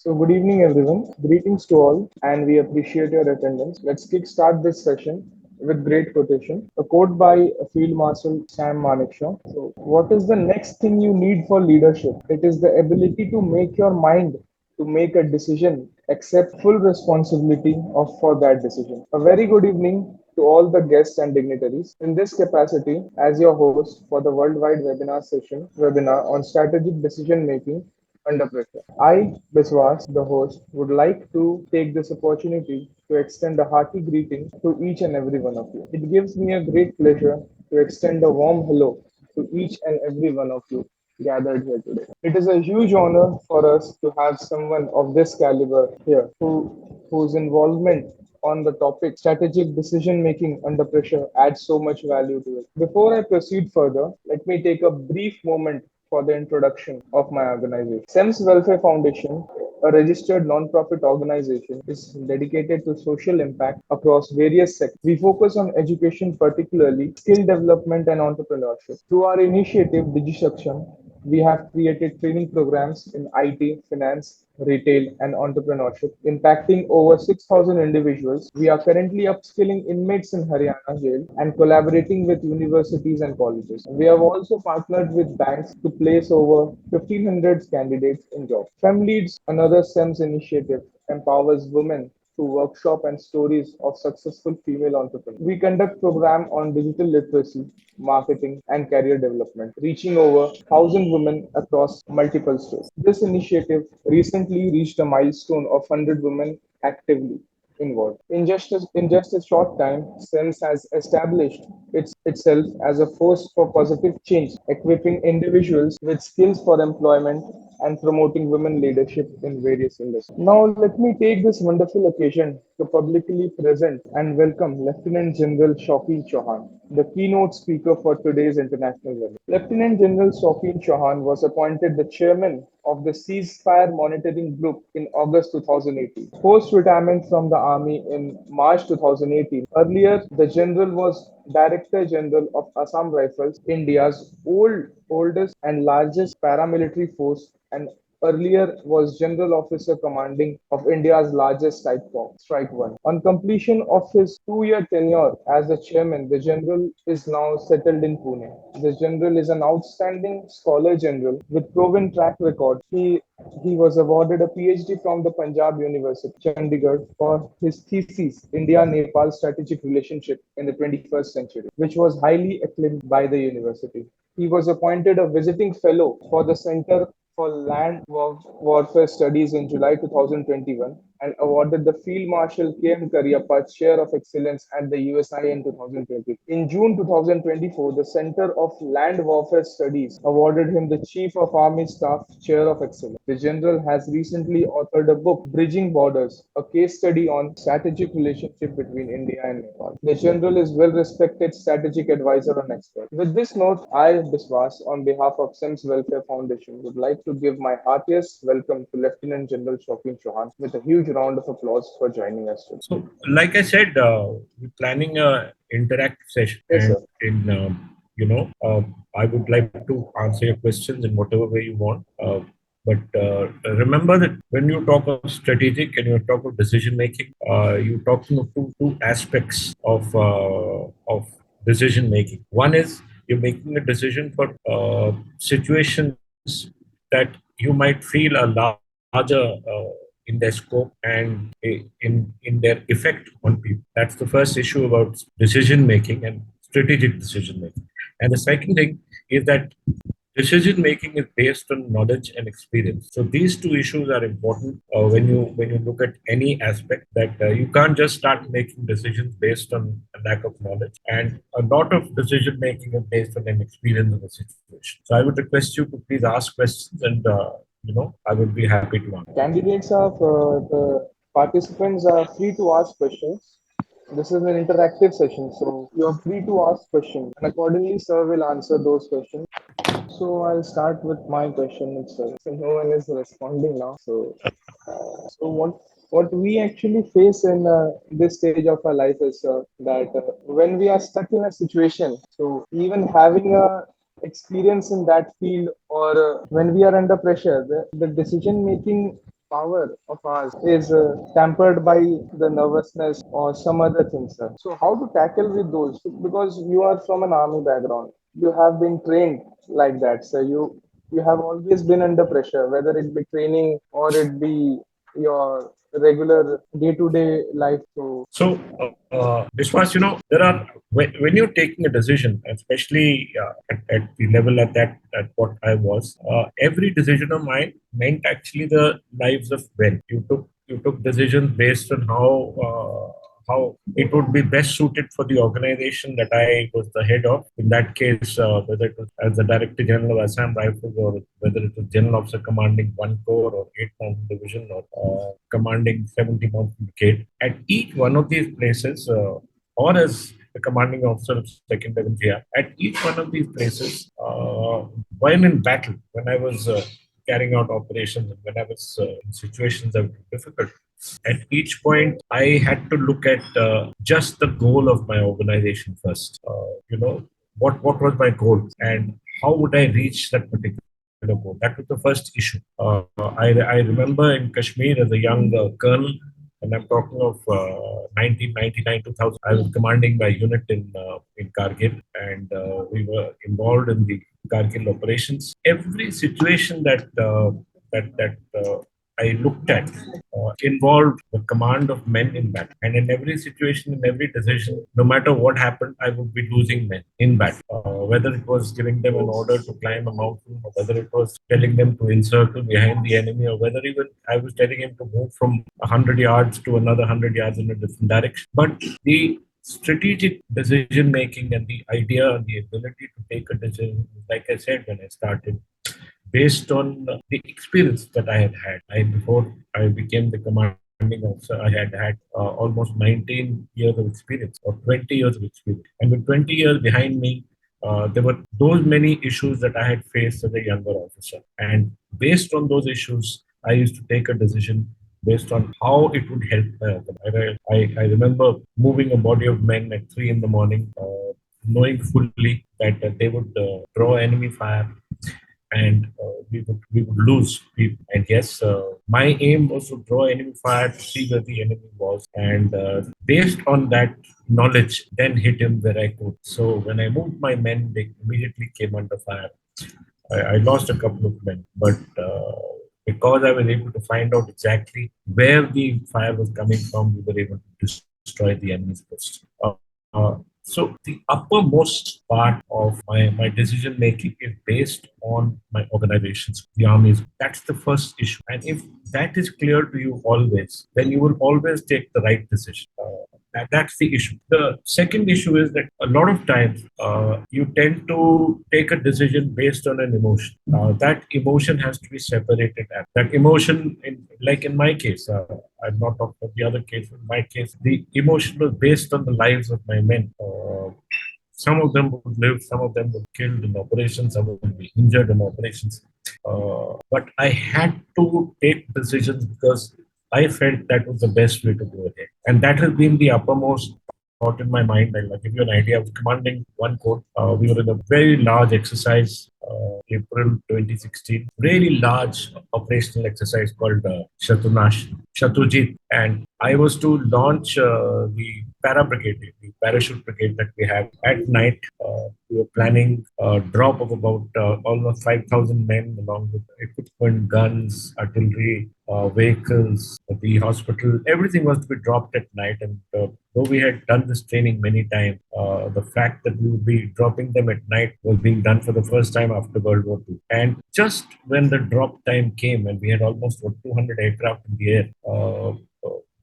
So, good evening, everyone. Greetings to all, and we appreciate your attendance. Let's kickstart this session with great quotation. A quote by Field Marshal Sam Manekshaw. So, what is the next thing you need for leadership? It is the ability to make your mind to make a decision, accept full responsibility of for that decision. A very good evening to all the guests and dignitaries. In this capacity, as your host for the worldwide webinar on strategic decision making under pressure. I, Biswas, the host, would like to take this opportunity to extend a hearty greeting to each and every one of you. It gives me a great pleasure to extend a warm hello to each and every one of you gathered here today. It is a huge honor for us to have someone of this caliber here whose involvement on the topic strategic decision making under pressure adds so much value to it. Before I proceed further, let me take a brief moment for the introduction of my organization. SEMS Welfare Foundation, a registered non-profit organization, is dedicated to social impact across various sectors. We focus on education, particularly skill development and entrepreneurship. Through our initiative, DigiSakshan, we have created training programs in IT, finance, retail, and entrepreneurship, impacting over 6,000 individuals. We are currently upskilling inmates in Haryana jail and collaborating with universities and colleges. We have also partnered with banks to place over 1,500 candidates in jobs. FemLeads, another SEMS initiative, empowers women through workshop and stories of successful female entrepreneurs. We conduct program on digital literacy, marketing, and career development, reaching over 1,000 women across multiple states. This initiative recently reached a milestone of 100 women actively involved. In just a short time, SEMS has established itself as a force for positive change, equipping individuals with skills for employment and promoting women leadership in various industries. Now, let me take this wonderful occasion to publicly present and welcome Lieutenant General Shaukin Chauhan, the keynote speaker for today's international webinar. Lieutenant General Shaukin Chauhan was appointed the chairman of the Ceasefire Monitoring Group in August 2018. Post retirement from the army in March 2018, earlier the general was Director General of Assam Rifles, India's oldest and largest paramilitary force, and earlier was General Officer Commanding of India's largest strike one. On completion of his 2-year tenure as the chairman, the general is now settled in Pune. The general is an outstanding scholar general with proven track record. He was awarded a PhD from the Punjab University, Chandigarh, for his thesis, India-Nepal Strategic Relationship in the 21st Century, which was highly acclaimed by the university. He was appointed a visiting fellow for the Center for Warfare Studies in July 2021 and awarded the Field Marshal K.M. Cariappa Chair of Excellence at the USI in 2020. In June 2024, the Center of Land Warfare Studies awarded him the Chief of Army Staff Chair of Excellence. The General has recently authored a book, Bridging Borders, a case study on strategic relationship between India and Nepal. The General is well-respected strategic advisor and expert. With this note, I, Biswas, on behalf of SEMS Welfare Foundation, would like to give my heartiest welcome to Lieutenant General Shaukin Chauhan with a huge round of applause for joining us today. So, like I said, we're planning a interactive session, Yes, and sir. I would like to answer your questions in whatever way you want. But remember that when you talk of strategic and you talk of decision making, you're talking of two aspects of decision making. One is you're making a decision for situations that you might feel a larger in their scope and in their effect on people. That's the first issue about decision making and strategic decision making. And the second thing is that decision making is based on knowledge and experience. So these two issues are important when you look at any aspect. That you can't just start making decisions based on a lack of knowledge, and a lot of decision making is based on an experience of a situation. So I would request you to please ask questions, and I would be happy to answer. The participants are free to ask questions. This is an interactive session, so you are free to ask questions, and accordingly, sir will answer those questions. So I'll start with my question itself. So no one is responding now. So what we actually face in this stage of our life is that when we are stuck in a situation, so even having a experience in that field or when we are under pressure, the decision making power of ours is tampered by the nervousness or some other things, sir. So how to tackle with those? Because you are from an army background, you have been trained like that, sir. You have always been under pressure, whether it be training or it be your regular day-to-day life. So Vishwas, there are when you're taking a decision, especially at the level at what I was, every decision of mine meant actually the lives of men. You took decisions based on how it would be best suited for the organization that I was the head of. In that case, whether it was as the Director General of Assam Rifles or whether it was General Officer commanding one corps or 8th Mountain Division or commanding 70 Mountain Brigade. At each one of these places, or as the commanding officer of 2nd Level GR, at each one of these places, while in battle, when I was carrying out operations and when I was in situations that were difficult, at each point, I had to look at just the goal of my organization first. What was my goal and how would I reach that particular goal? That was the first issue. I remember in Kashmir as a young colonel, and I'm talking of 1999 2000. I was commanding my unit in Kargil, and we were involved in the Kargil operations. Every situation that I looked at involved the command of men in battle. And in every situation, in every decision, no matter what happened, I would be losing men in battle. Whether it was giving them an order to climb a mountain, or whether it was telling them to encircle behind the enemy, or whether even I was telling him to move from 100 yards to another 100 yards in a different direction. But the strategic decision making and the idea and the ability to take a decision, like I said when I started, based on the experience that I had had. Before I became the commanding officer, I had almost 19 years of experience or 20 years of experience. And with 20 years behind me, there were those many issues that I had faced as a younger officer. And based on those issues, I used to take a decision based on how it would help my organization. I remember moving a body of men at 3 in the morning, knowing fully that they would draw enemy fire and we would lose people. And yes, my aim was to draw enemy fire to see where the enemy was, and based on that knowledge, then hit him where I could. So when I moved my men, they immediately came under fire. I lost a couple of men, but because I was able to find out exactly where the fire was coming from, we were able to destroy the enemy's post. So the uppermost part of my decision making is based on my organizations, the armies. That's the first issue. And if that is clear to you always, then you will always take the right decision. That's the issue. The second issue is that a lot of times you tend to take a decision based on an emotion. That emotion has to be separated. That emotion, like in my case, I'm not talking about the other case. In my case, the emotion was based on the lives of my men. Some of them would live, some of them would be killed in operations, some would be injured in operations. But I had to take decisions because I felt that was the best way to go ahead. And that has been the uppermost thought in my mind. I'll give you an idea. I was commanding one corps. We were in a very large exercise, April 2016, really large operational exercise called Shatrujit. And I was to launch the para brigade, the parachute brigade that we have at night. We were planning a drop of about almost 5,000 men along with equipment, guns, artillery, vehicles, the hospital. Everything was to be dropped at night. And though we had done this training many times, the fact that we would be dropping them at night was being done for the first time after World War II. And just when the drop time came, and we had almost 200 aircraft in the air,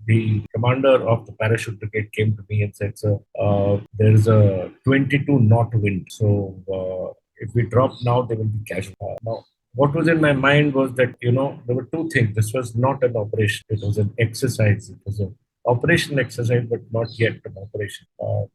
the commander of the parachute brigade came to me and said, "Sir, there is a 22 knot wind. So if we drop now, there will be casualties." Now, what was in my mind was that, there were two things. This was not an operation, it was an exercise. It was an operational exercise, but not yet an operation.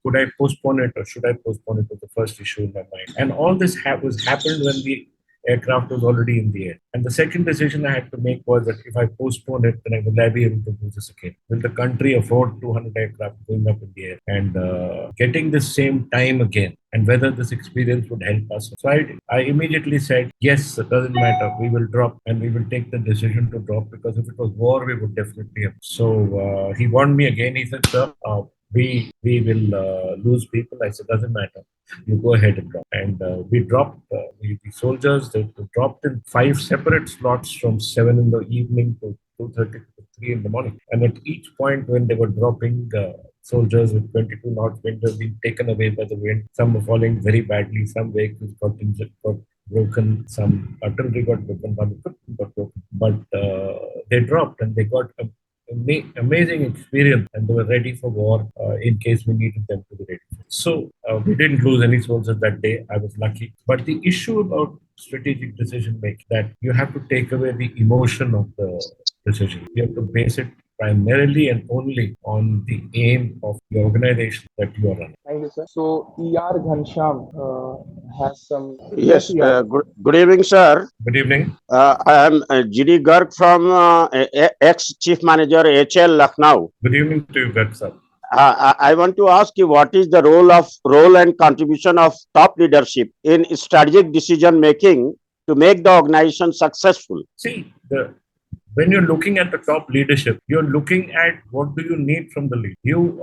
Could I postpone it or should I postpone it? Was the first issue in my mind. And all this was happened when the aircraft was already in the air. And the second decision I had to make was that if I postpone it, then will I be able to do this again? Will the country afford 200 aircraft going up in the air and getting the same time again? And whether this experience would help us. So I immediately said, yes, it doesn't matter. We will drop and we will take the decision to drop because if it was war, we would definitely have. So he warned me again. He said, sir, we will lose people. I said, doesn't matter. You go ahead and drop. And we dropped the soldiers. They dropped in five separate slots from 7 in the evening to 2:30 to 3 in the morning. And at each point when they were dropping, soldiers with 22 knots wind were being taken away by the wind. Some were falling very badly. Some vehicles got injured, got broken. Some artillery got broken. Some equipment got broken. But they dropped and they got amazing experience and they were ready for war in case we needed them to be ready. So we didn't lose any soldiers that day. I was lucky. But the issue about strategic decision making that you have to take away the emotion of the decision. You have to base it primarily and only on the aim of the organization that you are running. Thank you, sir. So, ER Ghansham has some. Yes, Yes, ER. good evening, sir. Good evening. I am GD Garg from ex-Chief Manager HL Lucknow. Good evening to you, Garg sir. I want to ask you what is the role and contribution of top leadership in strategic decision making to make the organization successful? See, when you're looking at the top leadership, you're looking at what do you need from the lead. You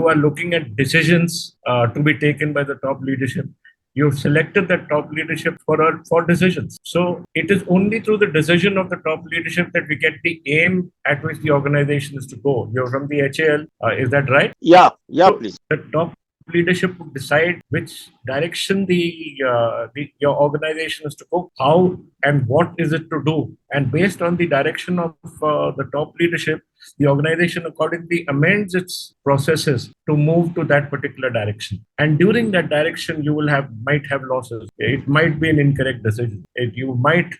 are looking at decisions to be taken by the top leadership. You've selected that top leadership for decisions. So it is only through the decision of the top leadership that we get the aim at which the organization is to go. You're from the HAL, is that right? Yeah, So please. the top leadership would decide which direction your organization is to go, how and what is it to do, and based on the direction of the top leadership, the organization accordingly amends its processes to move to that particular direction. And during that direction, you might have losses. It might be an incorrect decision. You might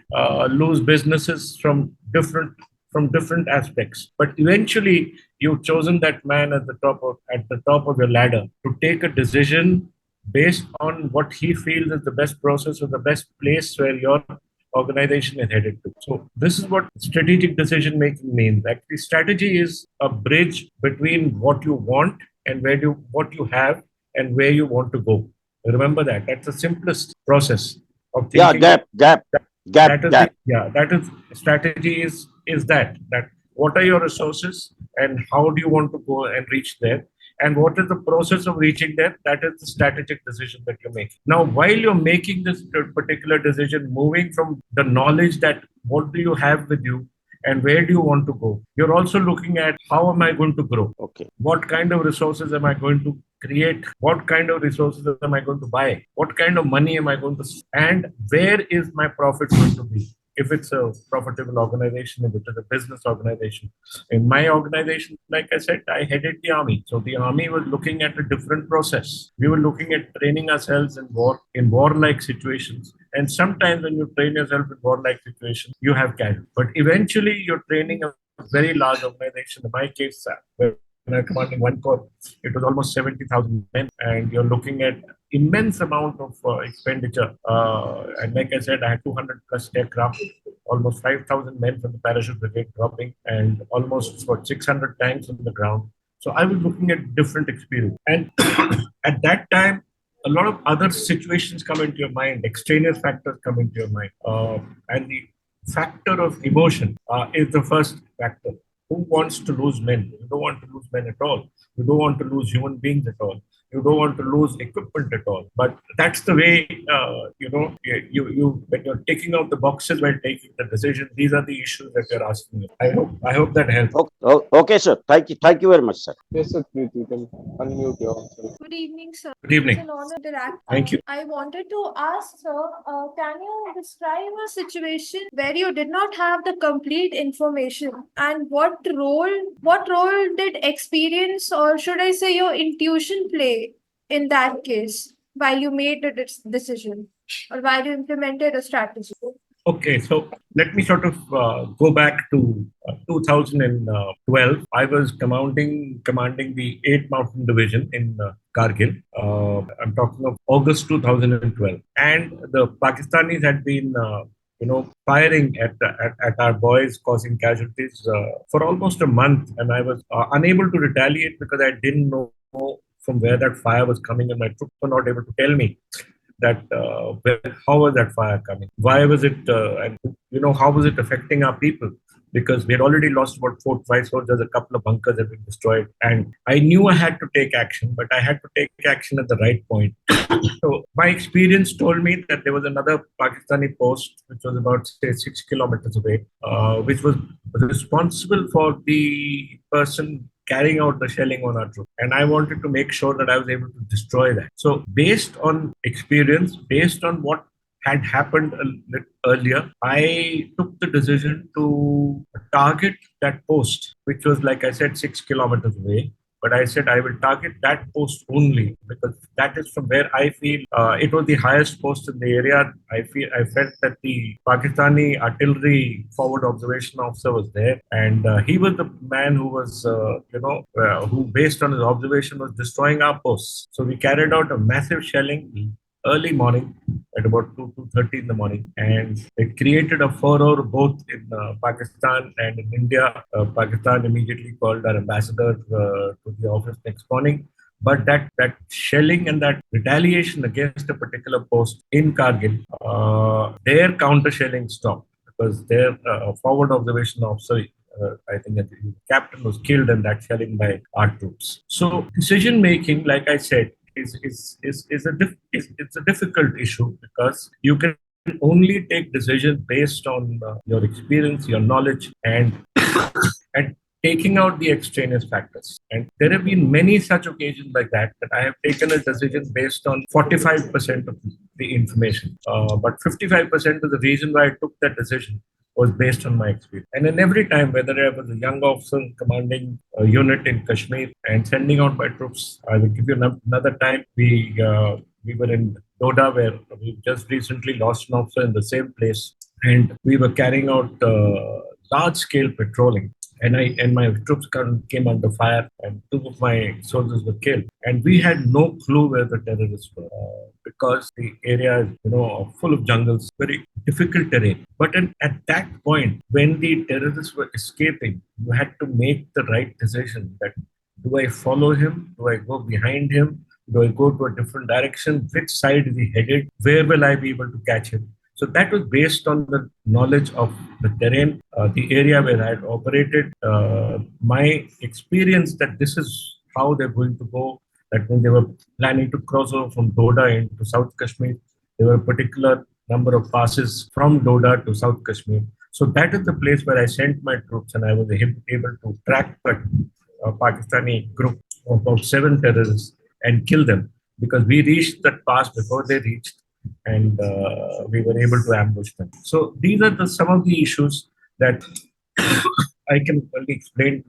lose businesses from different aspects. But eventually, you've chosen that man at the top of your ladder to take a decision based on what he feels is the best process or the best place where your organization is headed to. So this is what strategic decision making means. Actually, strategy is a bridge between what you want and what you have and where you want to go. Remember that. That's the simplest process of thinking. Gap. That is strategy is that what are your resources and how do you want to go and reach there, and what is the process of reaching there. That is the strategic decision that you're making. Now, while you're making this particular decision, moving from the knowledge that what do you have with you and where do you want to go, you're also looking at how am I going to grow. Okay. What kind of resources am I going to create? What kind of resources am I going to buy? What kind of money am I going to, and where is my profit going to be? If it's a profitable organization, if it is a business organization. In my organization, like I said, I headed the army. So the army was looking at a different process. We were looking at training ourselves in warlike situations. And sometimes when you train yourself in warlike situations, you have casualties. But eventually you're training a very large organization. In my case, when I commanding one corps, it was almost 70,000 men, and you're looking at immense amount of expenditure. And like I said, I had 200 plus aircraft, almost 5,000 men from the parachute brigade dropping, and almost 600 tanks on the ground. So I was looking at different experience. And at that time, a lot of other situations come into your mind, extraneous factors come into your mind. And the factor of emotion is the first factor. Who wants to lose men? You don't want to lose men at all. You don't want to lose human beings at all. You don't want to lose equipment at all. But that's the way, you when you're taking out the boxes while taking the decision, these are the issues that you're asking. I hope that helps. Okay, sir. Thank you very much, sir. Yes, sir, please, you can unmute yourself. Good evening, sir. Good evening. It's an honor to interact. Thank you. I wanted to ask, sir, can you describe a situation where you did not have the complete information, and what role did experience, or should I say your intuition, play in that case while you made the decision or while you implemented a strategy? Okay, so let me sort of go back to 2012. I was commanding the 8th Mountain Division in Kargil. I'm talking of August 2012, and the Pakistanis had been, firing at our boys, causing casualties for almost a month, and I was unable to retaliate because I didn't know from where that fire was coming, and my troops were not able to tell me that how was that fire coming, why was it, and how was it affecting our people, because we had already lost about 4 to 5 soldiers, a couple of bunkers had been destroyed, and I knew I had to take action, but I had to take action at the right point. So my experience told me that there was another Pakistani post which was about, say, 6 kilometers away, which was responsible for the person carrying out the shelling on our troops. And I wanted to make sure that I was able to destroy that. So based on experience, based on what had happened a little earlier, I took the decision to target that post, which was, like I said, 6 kilometers away. But I said I will target that post only because that is from where I feel it was the highest post in the area. I felt that the Pakistani artillery forward observation officer was there, and he was the man who was who based on his observation was destroying our posts. So we carried out a massive shelling early morning at about 2:30 in the morning, and it created a furor both in Pakistan and in India. Pakistan immediately called our ambassador to the office next morning. But that shelling and that retaliation against a particular post in Kargil, their counter shelling stopped because their forward observation officer, I think that the captain, was killed in that shelling by our troops. So decision making, like I said, it's a difficult issue because you can only take decisions based on your experience, your knowledge, and taking out the extraneous factors. And there have been many such occasions like that I have taken a decision based on 45% of the information, but 55% of the reason why I took that decision was based on my experience. And in every time, whether I was a young officer commanding a unit in Kashmir and sending out my troops, I will give you another time. We were in Doda, where we just recently lost an officer in the same place, and we were carrying out large-scale patrolling. And my troops came under fire, and 2 of my soldiers were killed. And we had no clue where the terrorists were because the area is, full of jungles, very difficult terrain. But at that point, when the terrorists were escaping, you had to make the right decision: that do I follow him? Do I go behind him? Do I go to a different direction? Which side is he headed? Where will I be able to catch him? So that was based on the knowledge of the terrain, the area where I had operated, my experience that this is how they're going to go. That when they were planning to cross over from Doda into South Kashmir, there were a particular number of passes from Doda to South Kashmir. So that is the place where I sent my troops, and I was able to track a Pakistani group of about 7 terrorists and kill them because we reached that pass before they reached, and we were able to ambush them. So these are some of the issues that I can only explain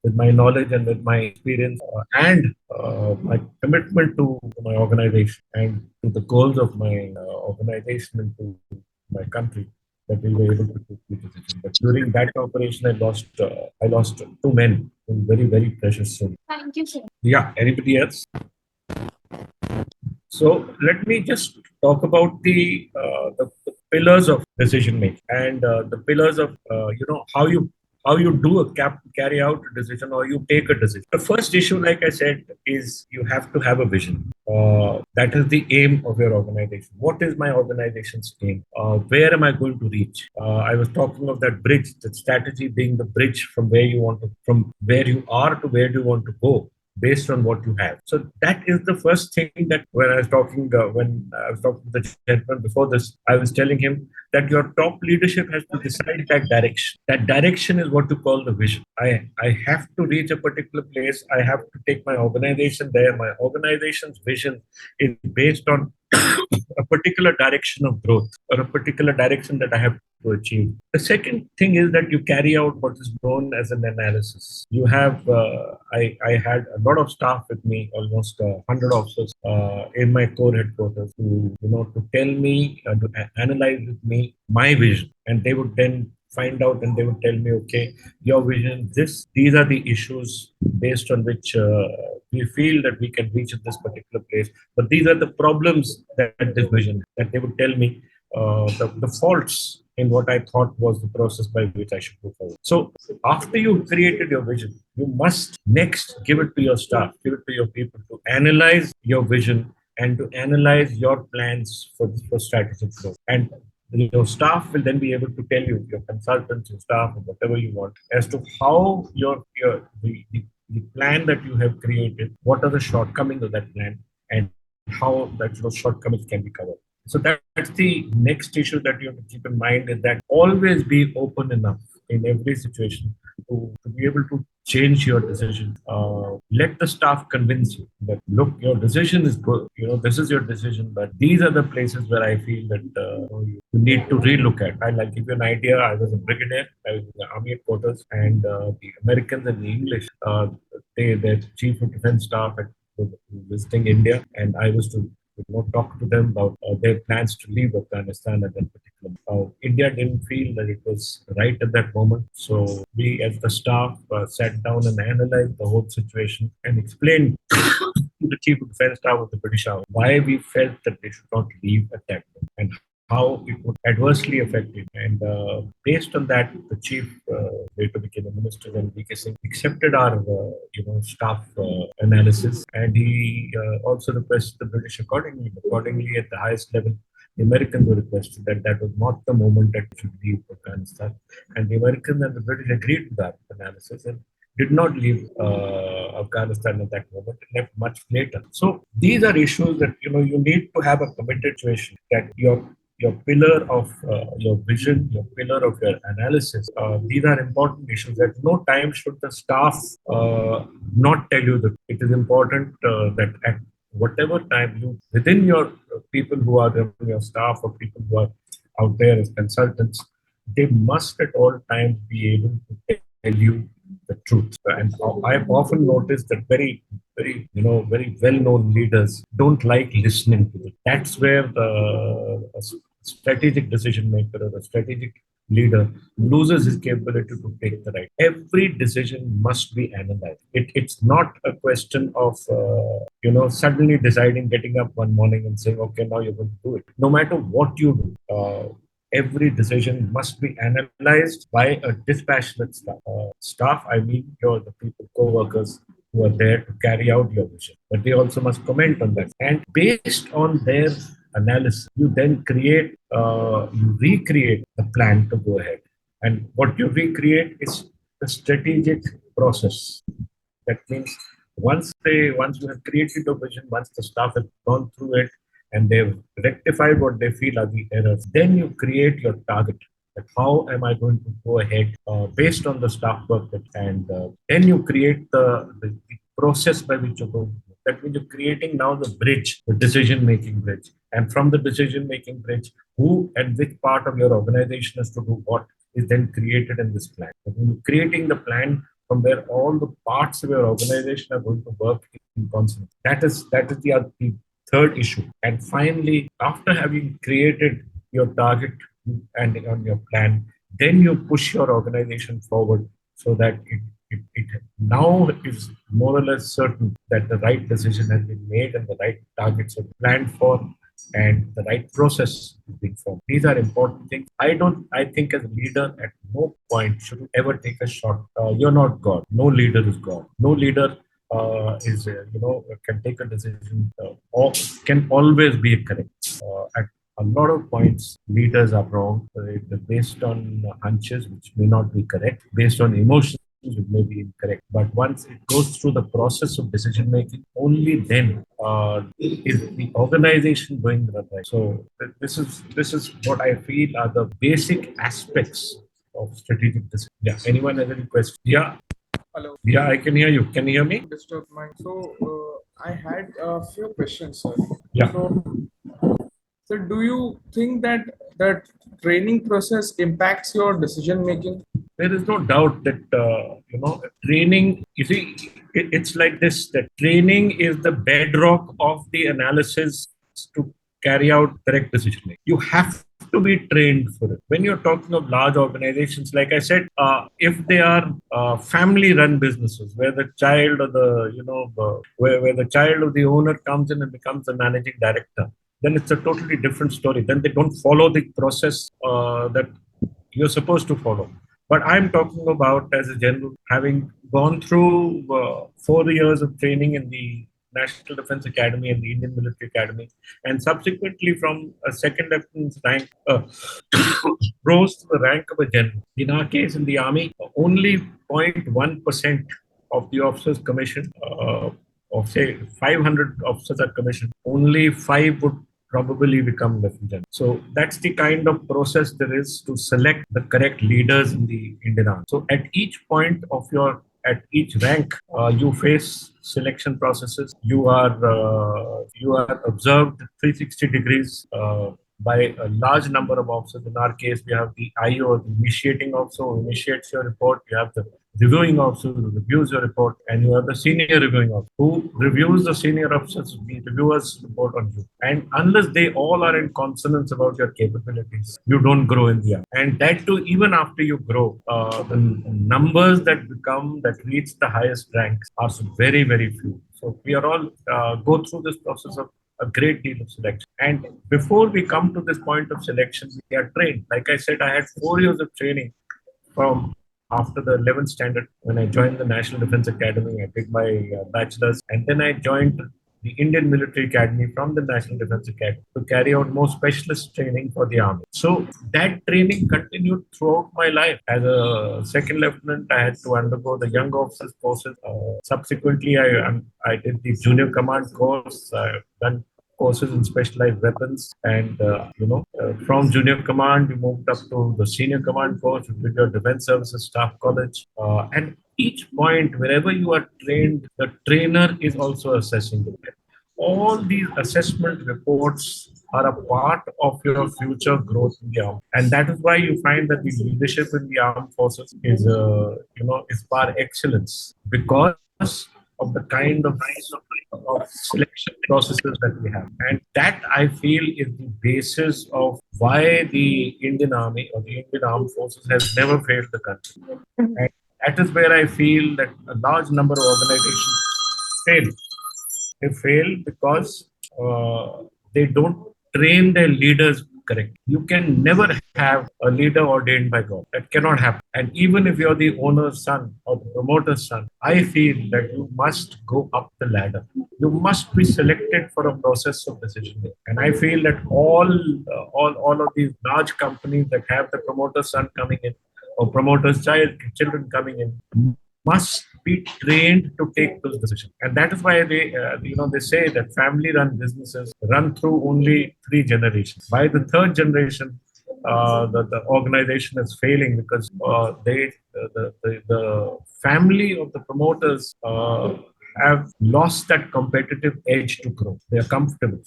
with my knowledge and with my experience and my commitment to my organization and to the goals of my organization and to my country, that we were able to take the decision. But during that operation, I lost 2 men, very very precious souls. Thank you, sir. Yeah. Anybody else? So let me just talk about the pillars of decision making and the pillars of how you do carry out a decision or you take a decision. The first issue, like I said, is you have to have a vision. That is the aim of your organization. What is my organization's aim? Where am I going to reach? I was talking of that bridge, that strategy being the bridge from from where you are to where you want to go, based on what you have. So that is the first thing that when I was talking to the gentleman before this, I was telling him that your top leadership has to decide that direction. That direction is what you call the vision. I have to reach a particular place. I have to take my organization there. My organization's vision is based on a particular direction of growth or a particular direction that I have to achieve. The second thing is that you carry out what is known as an analysis. You have, I had a lot of staff with me, almost 100 officers in my core headquarters, to tell me, analyze with me my vision, and they would then find out and they would tell me, okay, your vision, these are the issues based on which we feel that we can reach at this particular place, but these are the problems that this vision, that they would tell me the faults in what I thought was the process by which I should go forward. So after you've created your vision, you must next give it to your staff, give it to your people to analyze your vision and to analyze your plans for strategic growth. And your staff will then be able to tell you, your consultants, your staff, or whatever you want, as to how the plan that you have created, what are the shortcomings of that plan, and how those shortcomings can be covered. So that's the next issue that you have to keep in mind, is that always be open enough in every situation to be able to change your decision. Let the staff convince you that, look, your decision is good. This is your decision, but these are the places where I feel that you need to relook at. I'll give you an idea. I was a brigadier. I was in the army headquarters, and the Americans and the English, the chief of defense staff at visiting India, and I was to talk to them about their plans to leave Afghanistan at that particular moment. India didn't feel that it was right at that moment. So we, as the staff, sat down and analyzed the whole situation and explained to the chief of defense staff of the British Army why we felt that they should not leave at that moment and how it would adversely affect it. And based on that, the chief later became a minister, and VK Singh accepted our staff analysis, and he also requested the British accordingly. Accordingly, at the highest level, the Americans were requested that was not the moment that should leave Afghanistan, and the Americans and the British agreed to that analysis and did not leave Afghanistan at that moment, and left much later. So these are issues that you need to have a committed situation, that your pillar of your vision, your pillar of your analysis. These are important issues. At no time should the staff not tell you that. It is important that at whatever time within your people who are your staff or people who are out there as consultants, they must at all times be able to tell you the truth. And I've often noticed that very well-known leaders don't like listening to it. That's where a strategic decision maker or a strategic leader loses his capability to take the right. Every decision must be analyzed. It's not a question of suddenly deciding, getting up one morning and saying, okay, now you're going to do it. No matter what you do, every decision must be analyzed by a dispassionate staff. Staff, I mean, the people, co-workers who are there to carry out your vision. But they also must comment on that. And based on their analysis, you then you recreate the plan to go ahead. And what you recreate is the strategic process. That means once you have created a vision, once the staff has gone through it, and they've rectified what they feel are the errors, then you create your target. That how am I going to go ahead based on the staff work, and then you create the process by which you're going. That means you're creating now the bridge, the decision-making bridge. And from the decision-making bridge, who and which part of your organization has to do what is then created in this plan. You're creating the plan from where all the parts of your organization are going to work in concert. That is the third issue. And finally, after having created your target and on your plan, then you push your organization forward so that it now is more or less certain that the right decision has been made and the right targets are planned for and the right process is being formed. These are important things. I think as a leader, at no point should you ever take a shot. You're not God. No leader is God. No leader can take a decision or can always be correct. At a lot of points, leaders are wrong. They're based on hunches, which may not be correct, based on emotions, which may be incorrect. But once it goes through the process of decision making, only then is the organization going the right. So this is what I feel are the basic aspects of strategic decision. Yeah. Anyone has any questions? Yeah. Hello. Yeah, I can hear you. Can you hear me? Disturb mine. So I had a few questions, sir. Yeah. So So, do you think that the training process impacts your decision making? There is no doubt that training. You see, it's like this: that training is the bedrock of the analysis to carry out correct decision making. You have to be trained for it. When you're talking of large organizations, like I said, if they are family-run businesses where the child or where the child of the owner comes in and becomes the managing director, then it's a totally different story. Then they don't follow the process that you're supposed to follow. But I'm talking about as a general, having gone through 4 years of training in the National Defense Academy and the Indian Military Academy, and subsequently from a second lieutenant's rank rose to the rank of a general. In our case, in the Army, only 0.1% of the officers commissioned, of say 500 officers are commissioned, only five would probably become lieutenant. So that's the kind of process there is to select the correct leaders in the Indian Army. So at each rank, you face selection processes. You are observed 360 degrees by a large number of officers. In our case, we have the IO, the initiating officer, who initiates your report. You have the reviewing officer who reviews your report, and you have the senior reviewing officer who reviews the senior officers, the reviewers' report on you. And unless they all are in consonance about your capabilities, you don't grow in the army. And that too, even after you grow, the numbers that reach the highest ranks are very, very few. So we are all go through this process of a great deal of selection. And before we come to this point of selection, we are trained. Like I said, I had 4 years of training from after the 11th standard when I joined the National Defense Academy. I did my bachelor's, and then I joined the Indian Military Academy from the National Defense Academy to carry out more specialist training for the Army. So that training continued throughout my life. As a second lieutenant, I had to undergo the young officers courses. Subsequently, I did the junior command course. I've done courses in specialized weapons, and from junior command you moved up to the senior command course with your defense services staff college, and each point wherever you are trained, the trainer is also assessing you. All these assessment reports are a part of your future growth in the army, and that is why you find that the leadership in the armed forces is par excellence, because of the kind of selection processes that we have. And that, I feel, is the basis of why the Indian Army or the Indian Armed Forces has never failed the country. And that is where I feel that a large number of organizations fail. They fail because they don't train their leaders correctly. You can never have a leader ordained by God. That cannot happen. And even if you're the owner's son or the promoter's son, I feel that you must go up the ladder. You must be selected for a process of decision making. And I feel that all of these large companies that have the promoter's son coming in or promoter's children coming in must be trained to take those decisions. And that is why they say that family-run businesses run through only 3 generations. By the third generation, the organization is failing because the family of the promoters have lost that competitive edge to grow. They are comfortable.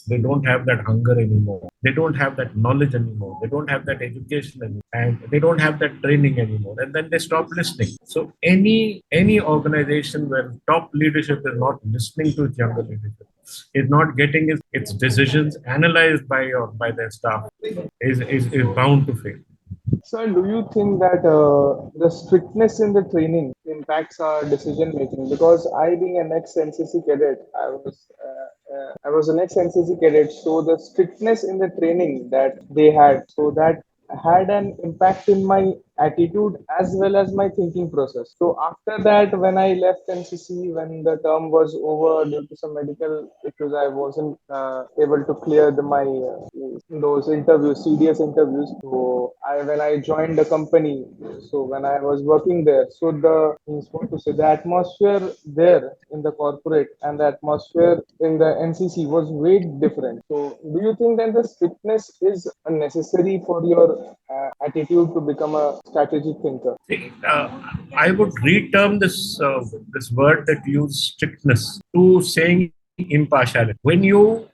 They don't have that hunger anymore. They don't have that knowledge anymore. They don't have that education anymore. And they don't have that training anymore. And then they stop listening. So any organization where top leadership is not listening to its younger leadership, is not getting its decisions analyzed by their staff, is bound to fail. Sir, do you think that the strictness in the training impacts our decision making? Because I, being an ex-NCC cadet, I was an ex-NCC cadet, so the strictness in the training that they had, so that had an impact in my attitude as well as my thinking process. So after that, when I left NCC, when the term was over due to some medical issues, I wasn't able to clear my those interviews, CDS interviews. So when I joined the company, so when I was working there, so the atmosphere there in the corporate and the atmosphere in the NCC was way different. So do you think that the strictness is necessary for your attitude to become a strategic thinker? I would reterm this word that you use, strictness, to saying impartiality. When you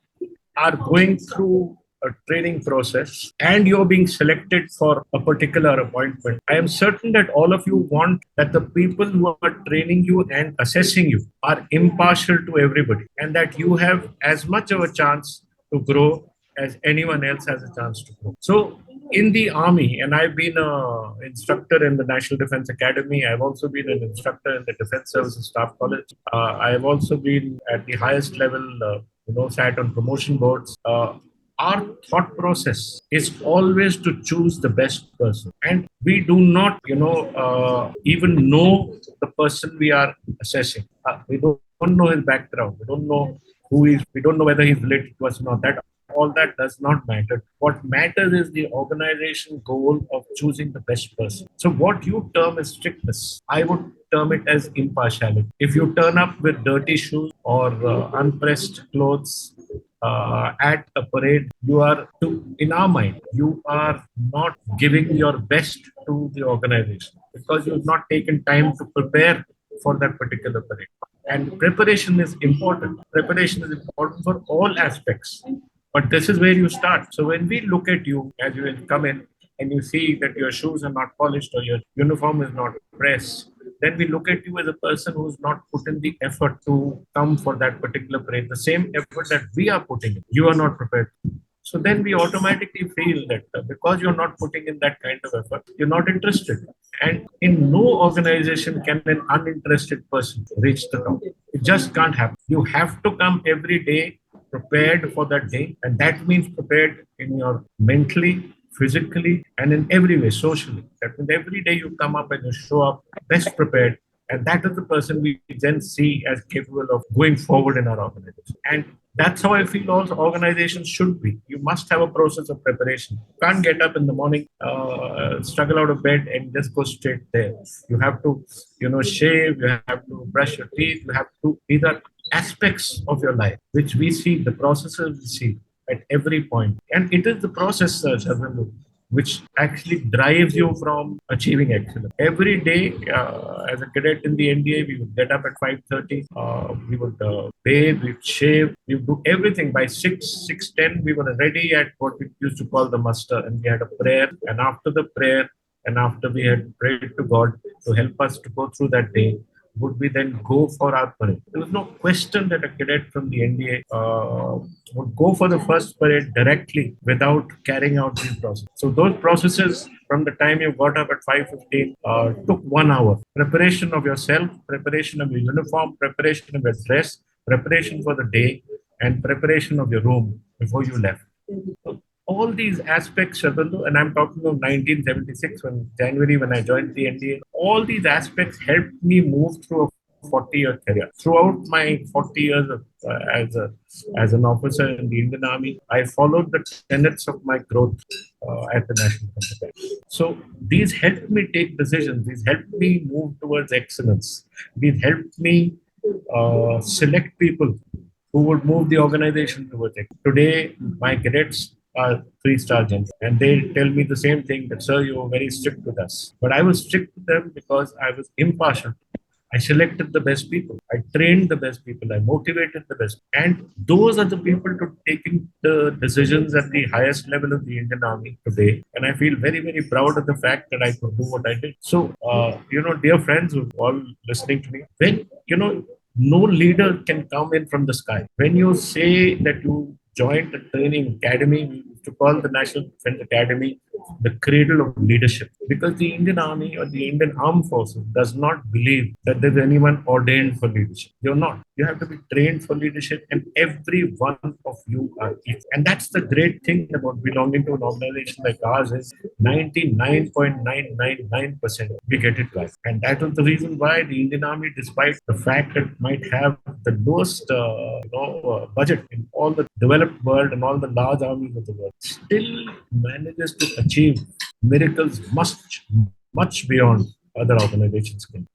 are going through a training process and you're being selected for a particular appointment, I am certain that all of you want that the people who are training you and assessing you are impartial to everybody, and that you have as much of a chance to grow as anyone else has a chance to grow. So in the army, and I've been an instructor in the National Defense Academy. I've also been an instructor in the Defense Services Staff College. I have also been at the highest level, sat on promotion boards. Our thought process is always to choose the best person, and we do not, even know the person we are assessing. We don't know his background. We don't know who is. We don't know whether he's related to us or not. That all that does not matter. What matters is the organization goal of choosing the best person. So what you term as strictness, I would term it as impartiality. If you turn up with dirty shoes or unpressed clothes at a parade, you are, in our mind, you are not giving your best to the organization because you've not taken time to prepare for that particular parade. And preparation is important. Preparation is important for all aspects. But this is where you start. So when we look at you as you come in and you see that your shoes are not polished or your uniform is not pressed, then we look at you as a person who's not put in the effort to come for that particular parade. The same effort that we are putting in, you are not prepared. So then we automatically feel that because you're not putting in that kind of effort, you're not interested. And in no organization can an uninterested person reach the top. It just can't happen. You have to come every day prepared for that day, and that means prepared in your mentally, physically, and in every way, socially. That means every day you come up and you show up best prepared, and that is the person we then see as capable of going forward in our organization. And that's how I feel all organizations should be. You must have a process of preparation. You can't get up in the morning, struggle out of bed, and just go straight there. You have to, shave. You have to brush your teeth. You have to. These are aspects of your life which we see, the processes we see at every point, and it is the process, Sharvil, which actually drives you from achieving excellence. Every day, as a cadet in the NDA, we would get up at 5:30. We would bathe, we'd shave, we would do everything. By 6:10, we were ready at what we used to call the muster, and we had a prayer. And after the prayer, and after we had prayed to God to help us to go through that day, would we then go for our parade. There was no question that a cadet from the NDA would go for the first parade directly without carrying out these processes. So those processes, from the time you got up at 5:15, took 1 hour. Preparation of yourself, preparation of your uniform, preparation of your dress, preparation for the day, and preparation of your room before you left. So all these aspects, Shabandhu, and I'm talking of 1976, when I joined the NDA, all these aspects helped me move through a 40-year career. Throughout my 40 years as an officer in the Indian Army, I followed the tenets of my growth at the National Defense Academy. So these helped me take decisions. These helped me move towards excellence. These helped me select people who would move the organization towards it. Today, my cadets are 3-star generals, and they tell me the same thing, that, sir, you were very strict with us. But I was strict with them because I was impartial. I selected the best people. I trained the best people. I motivated the best. And those are the people to taking the decisions at the highest level of the Indian Army today. And I feel very, very proud of the fact that I could do what I did. So, dear friends who are all listening to me, when, no leader can come in from the sky. When you say that you joined a training academy, we used to call the National Defense Academy the cradle of leadership, because the Indian Army or the Indian Armed Forces does not believe that there's anyone ordained for leadership. You're not. You have to be trained for leadership, and every one of you are equal. And that's the great thing about belonging to an organization like ours, is 99.999% we get it right. And that was the reason why the Indian Army, despite the fact that it might have the lowest budget in all the developed world and all the large armies of the world, still manages to achieve miracles much beyond other organizations can.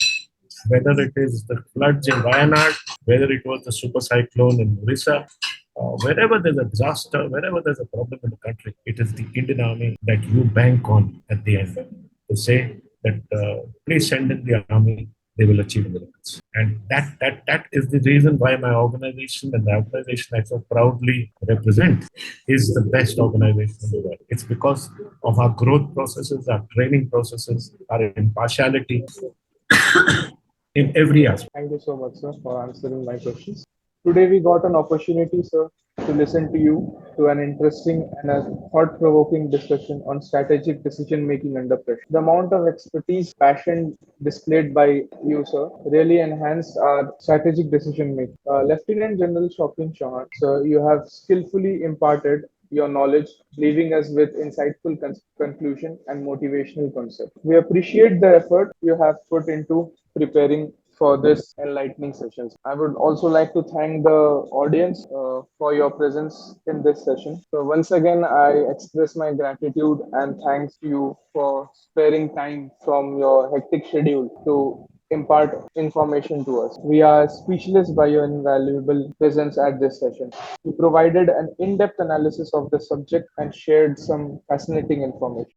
Whether it is the floods in Wayanad, whether it was the super cyclone in Orissa, wherever there's a disaster, wherever there's a problem in the country, it is the Indian Army that you bank on at the end to say that please send in the army, they will achieve miracles. And that is the reason why my organization and the organization I so proudly represent is the best organization in the world. It's because of our growth processes, our training processes, our impartiality in every aspect. Thank you so much, sir, for answering my questions. Today we got an opportunity, sir, to listen to you to an interesting and a thought-provoking discussion on strategic decision-making under pressure. The amount of expertise, passion displayed by you, sir, really enhanced our strategic decision-making. Lieutenant General Shopin Chauhan, sir, you have skillfully imparted your knowledge, leaving us with insightful conclusion and motivational concept. We appreciate the effort you have put into preparing for this enlightening sessions. I would also like to thank the audience for your presence in this session. So once again, I express my gratitude and thanks to you for sparing time from your hectic schedule to impart information to us. We are speechless by your invaluable presence at this session. You provided an in-depth analysis of the subject and shared some fascinating information.